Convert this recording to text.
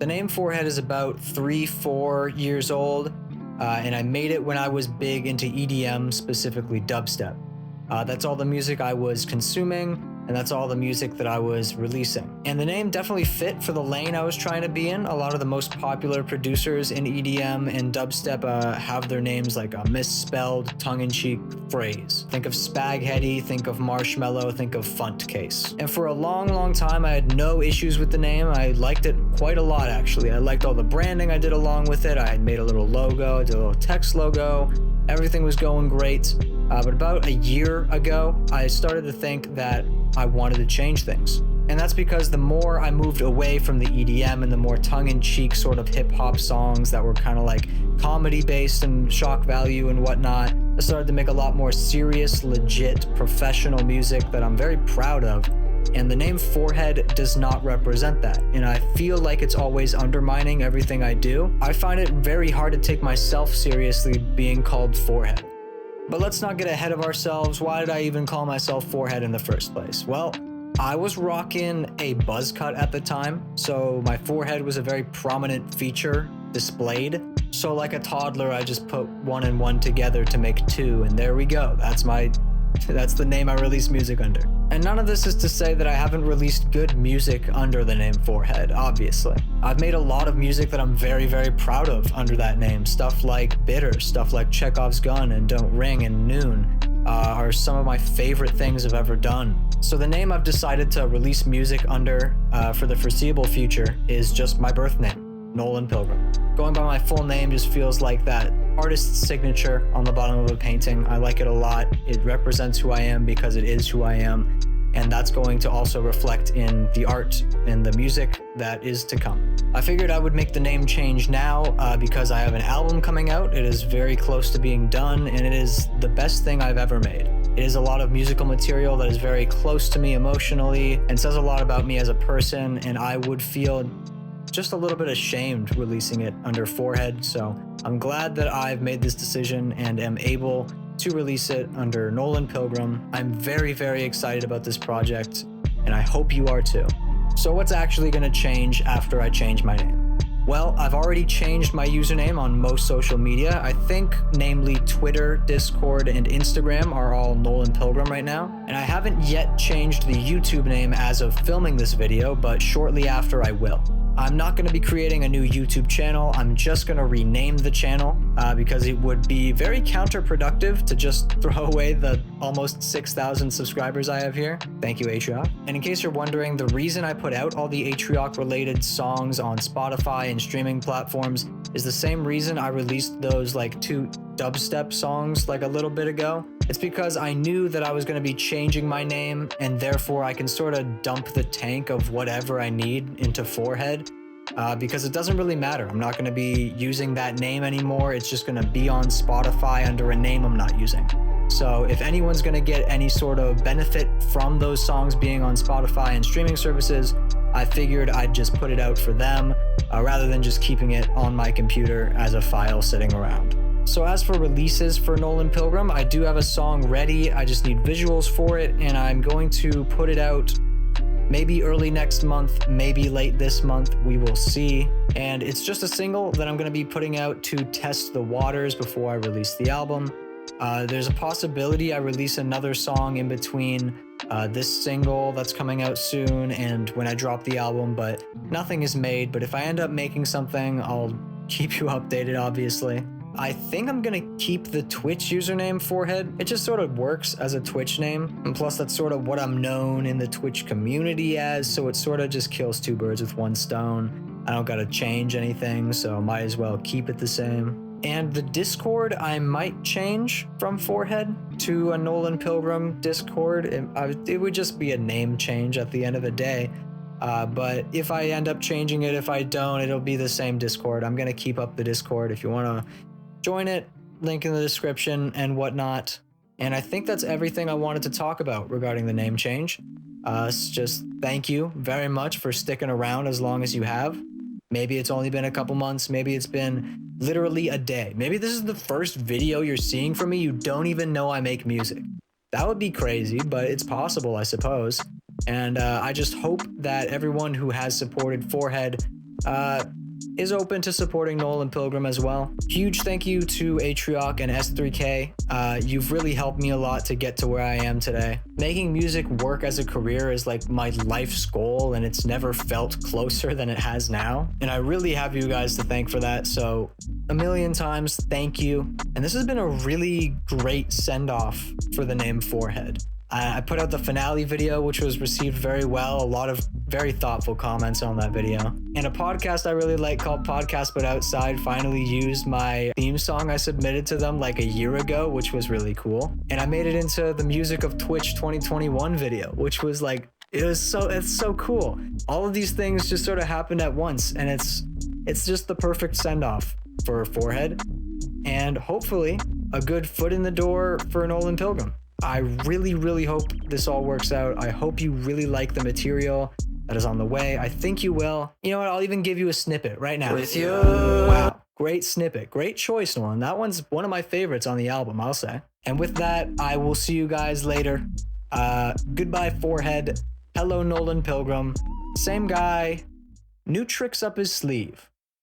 The name PhorHead is about 3-4 years old, and I made it when I was big into EDM, specifically dubstep. That's all the music I was consuming, and that's all the music that I was releasing. And the name definitely fit for the lane I was trying to be in. A lot of the most popular producers in EDM and dubstep have their names like a misspelled, tongue-in-cheek phrase. Think of Spaghetti, think of Marshmallow, think of Funtcase. And for a long, long time, I had no issues with the name. I liked it quite a lot, actually. I liked all the branding I did along with it. I had made a little logo, I did a little text logo. Everything was going great. But about a year ago, I started to think that I wanted to change things. And that's because the more I moved away from the EDM and the more tongue-in-cheek sort of hip-hop songs that were kind of like comedy-based and shock value and whatnot, I started to make a lot more serious, legit, professional music that I'm very proud of. And the name PhorHead does not represent that. And I feel like it's always undermining everything I do. I find it very hard to take myself seriously being called PhorHead. But let's not get ahead of ourselves. Why did I even call myself PhorHead in the first place? Well, I was rocking a buzz cut at the time, so my forehead was a very prominent feature displayed. So like a toddler, I just put 1 and 1 together to make 2, and there we go. That's the name I release music under. And none of this is to say that I haven't released good music under the name PhorHead, obviously. I've made a lot of music that I'm very, very proud of under that name. Stuff like Bitter, stuff like Chekhov's Gun and Don't Ring and Noon are some of my favorite things I've ever done. So the name I've decided to release music under for the foreseeable future is just my birth name, Nolan Pilgrim. Going by my full name just feels like that artist's signature on the bottom of a painting. I like it a lot. It represents who I am because it is who I am. And that's going to also reflect in the art and the music that is to come. I figured I would make the name change now because I have an album coming out. It is very close to being done, and it is the best thing I've ever made. It is a lot of musical material that is very close to me emotionally and says a lot about me as a person, and I would feel just a little bit ashamed releasing it under PhorHead. So I'm glad that I've made this decision and am able to release it under Nolan Pilgrim. I'm very, very excited about this project, and I hope you are too. So what's actually going to change after I change my name? Well, I've already changed my username on most social media. I think namely Twitter, Discord, and Instagram are all Nolan Pilgrim right now. And I haven't yet changed the YouTube name as of filming this video, but shortly after I will. I'm not going to be creating a new YouTube channel. I'm just going to rename the channel because it would be very counterproductive to just throw away the almost 6,000 subscribers I have here. Thank you, Atrioc. And in case you're wondering, the reason I put out all the Atrioc related songs on Spotify and streaming platforms is the same reason I released those like 2 dubstep songs like a little bit ago. It's because I knew that I was going to be changing my name, and therefore I can sort of dump the tank of whatever I need into PhorHead because it doesn't really matter. I'm not going to be using that name anymore. It's just going to be on Spotify under a name I'm not using. So if anyone's going to get any sort of benefit from those songs being on Spotify and streaming services, I figured I'd just put it out for them rather than just keeping it on my computer as a file sitting around. So as for releases for Nolan Pilgrim, I do have a song ready. I just need visuals for it, and I'm going to put it out maybe early next month, maybe late this month. We will see. And it's just a single that I'm going to be putting out to test the waters before I release the album. There's a possibility I release another song in between this single that's coming out soon and when I drop the album, but nothing is made. But if I end up making something, I'll keep you updated, obviously. I think I'm gonna keep the Twitch username PhorHead. It just sort of works as a Twitch name, and plus that's sort of what I'm known in the Twitch community as, so it sort of just kills 2 birds with 1 stone. I don't gotta change anything, so might as well keep it the same. And the Discord I might change from PhorHead to a Nolan Pilgrim Discord. It would just be a name change at the end of the day. But if I end up changing it, if I don't, it'll be the same Discord. I'm gonna keep up the Discord if you wanna join it, link in the description and whatnot. And I think that's everything I wanted to talk about regarding the name change. Just thank you very much for sticking around as long as you have. Maybe it's only been a couple months, maybe it's been literally a day. Maybe this is the first video you're seeing from me, you don't even know I make music. That would be crazy, but it's possible, I suppose. And I just hope that everyone who has supported PhorHead is open to supporting Nolan Pilgrim as well. Huge thank you to Atrioc and S3K. You've really helped me a lot to get to where I am today. Making music work as a career is like my life's goal, and it's never felt closer than it has now. And I really have you guys to thank for that. So a million times, thank you. And this has been a really great send-off for the name PhorHead. I put out the finale video, which was received very well. A lot of very thoughtful comments on that video. And a podcast I really like called Podcast But Outside finally used my theme song I submitted to them like a year ago, which was really cool. And I made it into the Music of Twitch 2021 video, which was like, it's so cool. All of these things just sort of happened at once, and it's just the perfect send-off for PhorHead, and hopefully a good foot in the door for Nolan Pilgrim. I really, really hope this all works out. I hope you really like the material that is on the way. I think you will. You know what? I'll even give you a snippet right now. With you. Wow. Great snippet. Great choice, Nolan. That one's one of my favorites on the album, I'll say. And with that, I will see you guys later. Goodbye, PhorHead. Hello, Nolan Pilgrim. Same guy. New tricks up his sleeve.